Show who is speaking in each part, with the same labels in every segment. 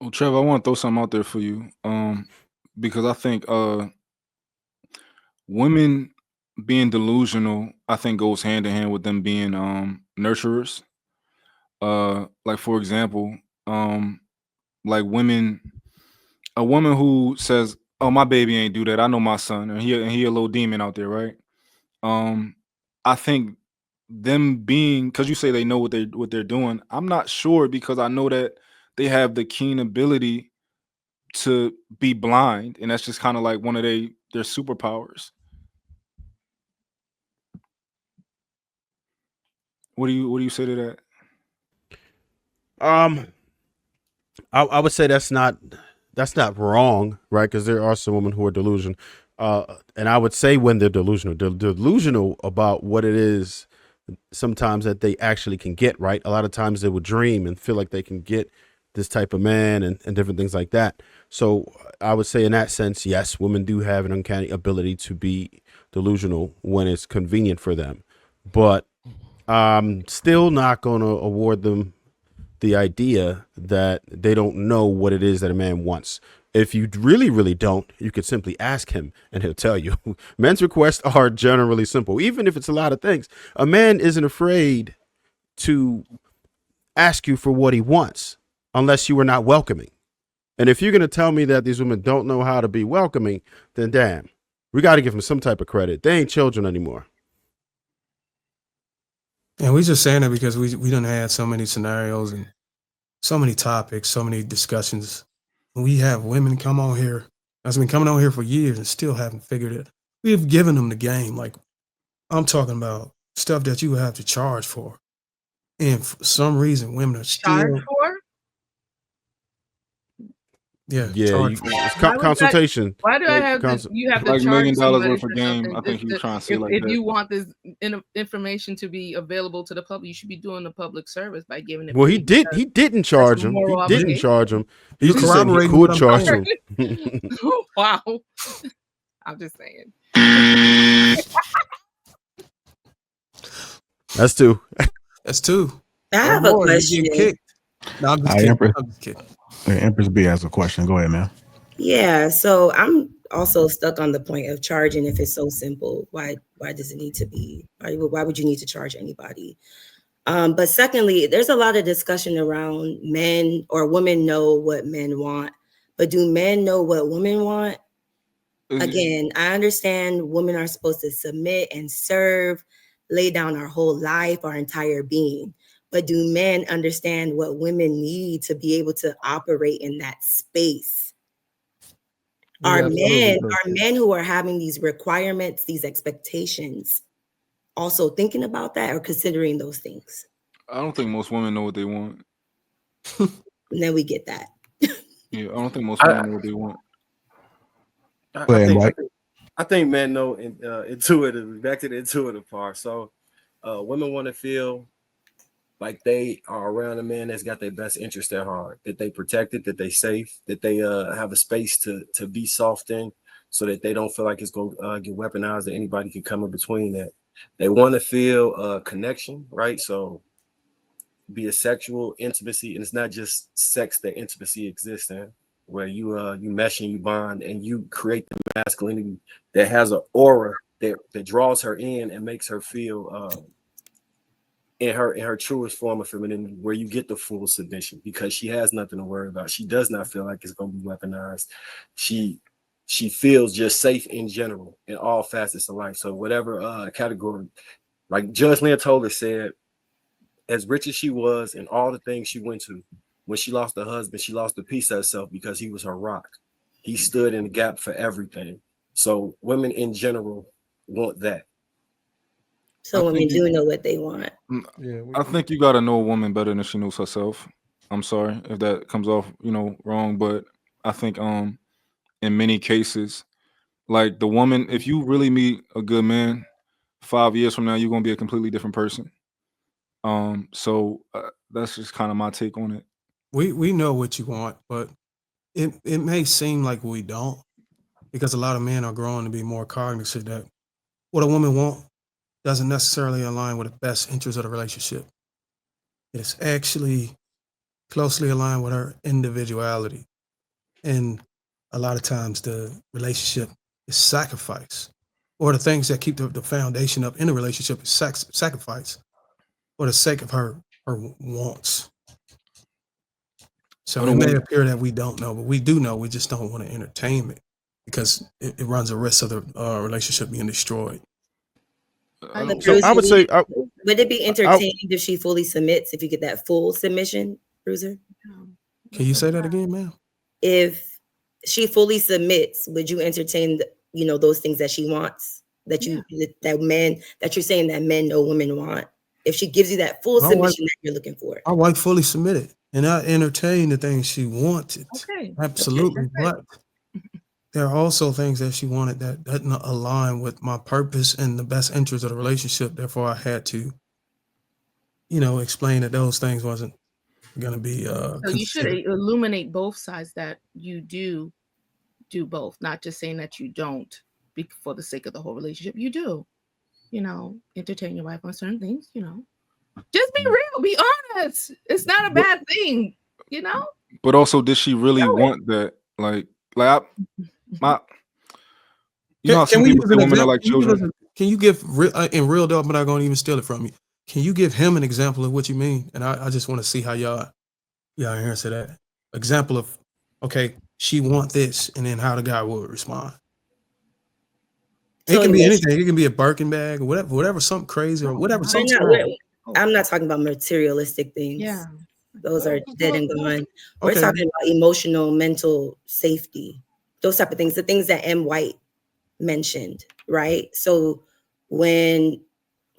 Speaker 1: Well, Trevor, I want to throw something out there for you. Because I think women being delusional, I think goes hand in hand with them being nurturers. Like for example, um, like a woman who says, "Oh, my baby ain't do that. I know my son, and he a little demon out there, right?" Um, I think them being because you say they know what they're doing. I'm not sure because I know that they have the keen ability to be blind, and that's just kind of like one of their superpowers. What do you say to that?
Speaker 2: Um, I would say that's not wrong, right? Because there are some women who are delusional, and I would say when they're delusional about what it is sometimes that they actually can get. Right, a lot of times they would dream and feel like they can get this type of man and different things like that. So I would say in that sense, yes, women do have an uncanny ability to be delusional when it's convenient for them, but I'm still not going to award them the idea that they don't know what it is that a man wants. If you really, really don't, you could simply ask him and he'll tell you. Men's requests are generally simple, even if it's a lot of things. A man isn't afraid to ask you for what he wants unless you are not welcoming. And if you're going to tell me that these women don't know how to be welcoming, then damn, we got to give them some type of credit. They ain't children anymore.
Speaker 3: And we just saying that because we done had so many scenarios and so many topics, so many discussions. We have women come on here that's been coming on here for years and still haven't figured it. We have given them the game. Like I'm talking about stuff that you would have to charge for, and for some reason, women are
Speaker 4: Charge
Speaker 3: still
Speaker 4: for?
Speaker 2: Yeah,
Speaker 3: charge for.
Speaker 2: it's
Speaker 4: Why would that?
Speaker 2: consultation.
Speaker 4: Why do I
Speaker 2: Like,
Speaker 4: have to? You have to
Speaker 1: Like
Speaker 4: charge
Speaker 1: $1 million
Speaker 4: somebody
Speaker 1: worth of
Speaker 4: for
Speaker 1: game.
Speaker 4: something.
Speaker 1: I think he was trying to say it like
Speaker 4: If
Speaker 1: that.
Speaker 4: you want this information to be available to the public, you should be doing a public service by giving it
Speaker 2: well,
Speaker 4: free. Because
Speaker 2: he didn't
Speaker 4: that's
Speaker 2: charge
Speaker 4: a
Speaker 2: him. He
Speaker 4: moral
Speaker 2: didn't
Speaker 4: obligation.
Speaker 2: charge him.
Speaker 3: You
Speaker 2: He's just saying he
Speaker 3: corroborating what
Speaker 2: could
Speaker 3: I'm
Speaker 2: charge
Speaker 3: saying.
Speaker 2: him.
Speaker 4: Wow. I'm just saying.
Speaker 2: That's two.
Speaker 3: That's two.
Speaker 5: I
Speaker 3: Or
Speaker 5: have a
Speaker 3: more. You
Speaker 5: question.
Speaker 3: get kicked. No, I'm just
Speaker 6: Hi,
Speaker 3: kidding.
Speaker 6: Empress.
Speaker 3: I'm just kidding.
Speaker 6: Empress B has a question. Go ahead, man.
Speaker 5: Yeah, so I'm also stuck on the point of charging. If it's so simple, why does it need to be? Why would you need to charge anybody? But secondly, there's a lot of discussion around men or women know what men want, but do men know what women want? Again, I understand women are supposed to submit and serve, lay down our whole life, our entire being. But do men understand what women need to be able to operate in that space?
Speaker 3: We absolutely do.
Speaker 5: Are men who are having these requirements, these expectations, also thinking about that or considering those things?
Speaker 1: I don't think most women know what they want.
Speaker 5: And then we get that.
Speaker 1: Yeah, I don't think most women know what they want.
Speaker 6: Go ahead, Mike.
Speaker 7: I think men know intuitive. Back to the intuitive part. So, women want to feel like they are around a man that's got their best interest at heart, that they protected, that they safe, that they have a space to be soft in, so that they don't feel like it's going to get weaponized, that anybody can come in between that. They want to feel connection, right? So, be a sexual intimacy, and it's not just sex that intimacy exists in, where you mesh and you bond and you create the masculinity that has an aura that draws her in and makes her feel in her truest form of femininity, where you get the full submission because she has nothing to worry about. She does not feel like it's going to be weaponized. She feels just safe in general in all facets of life. So whatever category, like Judge Leontola said, as rich as she was and all the things she went to, when she lost her husband, she lost a piece of herself because he was her rock. He stood in the gap for everything. So women in general want that.
Speaker 5: So women do know what they want.
Speaker 1: I think you got to know a woman better than she knows herself. I'm sorry if that comes off, wrong, but I think in many cases, like the woman, if you really meet a good man, 5 years from now, you're gonna be a completely different person. So that's just kind of my take on it.
Speaker 3: We know what you want, but it may seem like we don't because a lot of men are growing to be more cognizant that what a woman wants doesn't necessarily align with the best interest of the relationship. It's actually closely aligned with her individuality. And a lot of times the relationship is sacrifice, or the things that keep the foundation up in the relationship is sacrifice for the sake of her wants. So it may appear that we don't know, but we do know. We just don't want to entertain it because it runs a risk of the relationship being destroyed.
Speaker 2: So I would say,
Speaker 5: would it be entertained if she fully submits? If you get that full submission, Bruiser?
Speaker 3: Can you say that again, ma'am?
Speaker 5: If she fully submits, would you entertain those things that she wants, that you're saying that men know women want? If she gives you that full submission that you're looking for,
Speaker 3: my wife fully submitted, and I entertained the things she wanted.
Speaker 4: Okay,
Speaker 3: absolutely, but there are also things that she wanted that doesn't align with my purpose and the best interest of the relationship. Therefore, I had to, explain that those things wasn't going to be.
Speaker 4: So you should illuminate both sides, that you do both, not just saying that you don't for the sake of the whole relationship. You do, entertain your wife on certain things. Just be real, be honest. It's not a bad thing,
Speaker 1: But also, did she really want that? Like how some people say women are like children.
Speaker 3: Can you give in real dope? I'm not going to even steal it from you. Can you give him an example of what you mean? And I just want to see how y'all answer that. Example of, okay, she want this, and then how the guy would respond. It can be anything. It can be a Birkin bag or whatever, something crazy or whatever.
Speaker 5: I'm not talking about materialistic things.
Speaker 4: Yeah.
Speaker 5: Those are dead and gone. We're talking about emotional, mental safety. Those type of things, the things that M. White mentioned, right? So when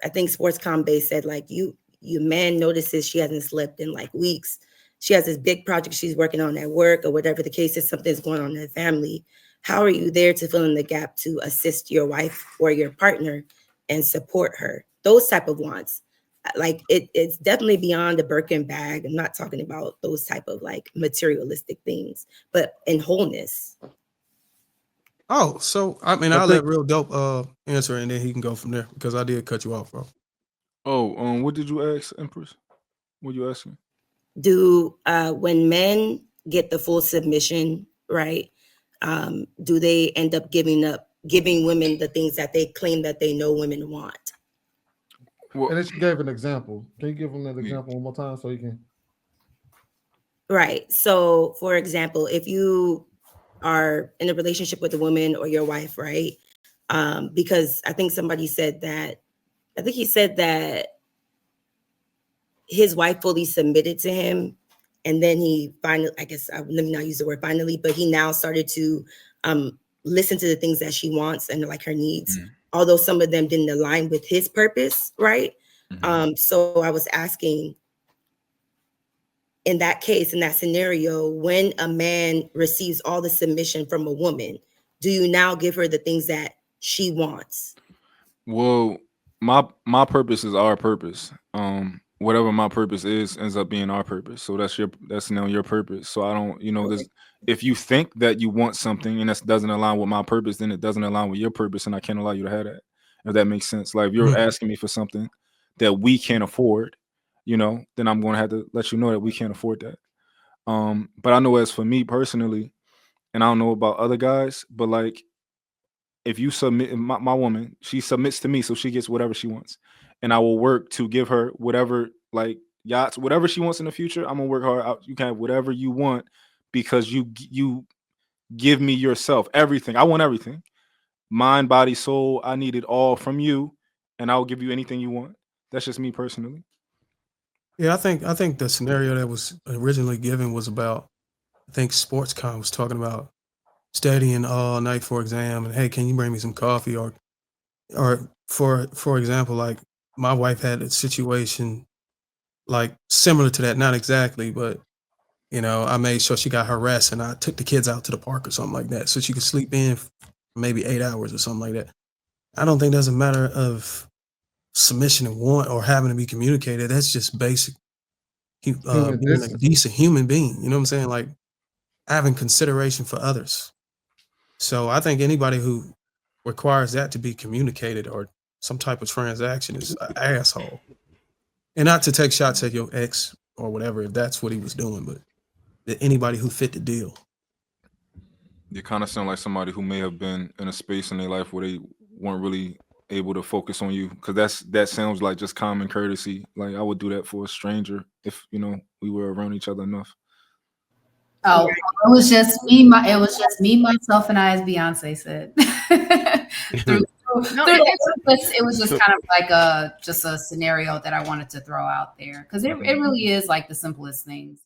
Speaker 5: I think Sportscom Base said, like, you man notices she hasn't slept in like weeks. She has this big project she's working on at work or whatever the case is, something's going on in the family. How are you there to fill in the gap to assist your wife or your partner and support her? Those type of wants. Like it's definitely beyond the Birkin bag. I'm not talking about those type of like materialistic things, but in wholeness.
Speaker 3: Oh, so I mean, I'll let Real Dope answer, and then he can go from there because I did cut you off, bro.
Speaker 1: Oh, what did you ask, Empress? What you asking?
Speaker 5: Do when men get the full submission, right? Do they end up giving women the things that they claim that they know women want?
Speaker 8: Well, and then she gave an example. Can you give them that example one more time so you can?
Speaker 5: Right. So, for example, if you are in a relationship with a woman or your wife, right? Because I think somebody said that. I think he said that his wife fully submitted to him, and then he finally, I guess, let me not use the word finally, but he now started to listen to the things that she wants and like her needs. Although some of them didn't align with his purpose, right? So I was asking, in that case, in that scenario, when a man receives all the submission from a woman, do you now give her the things that she wants?
Speaker 1: Well, my purpose is our purpose. Whatever my purpose is ends up being our purpose. So that's now your purpose. So I don't, if you think that you want something and that doesn't align with my purpose, then it doesn't align with your purpose, and I can't allow you to have that. If that makes sense. Like if you're asking me for something that we can't afford, then I'm going to have to let you know that we can't afford that. But I know as for me personally, and I don't know about other guys, but like if you submit, my woman, she submits to me, so she gets whatever she wants, and I will work to give her whatever, like yachts, whatever she wants in the future. I'm gonna work hard out. You can have whatever you want because you give me yourself, everything. I want everything, mind, body, soul. I need it all from you, and I will give you anything you want. That's just me personally.
Speaker 3: Yeah, I think the scenario that was originally given was about, I think Sportscom was talking about studying all night for exam, and hey, can you bring me some coffee? Or for example, like my wife had a situation like similar to that, not exactly, but I made sure she got her rest, and I took the kids out to the park or something like that so she could sleep in for maybe 8 hours or something like that. I don't think that's a matter of submission and want or having to be communicated. That's just basic being a decent human being. You know what I'm saying? Like having consideration for others. So I think anybody who requires that to be communicated or some type of transaction is an asshole. And not to take shots at your ex, or whatever, if that's what he was doing, but anybody who fit the deal.
Speaker 1: You kind of sound like somebody who may have been in a space in their life where they weren't really able to focus on you, because that sounds like just common courtesy. Like I would do that for a stranger if we were around each other enough.
Speaker 9: Oh, it was just me, myself, and I, as Beyonce said. It was just kind of like a scenario that I wanted to throw out there, because it really is like the simplest things.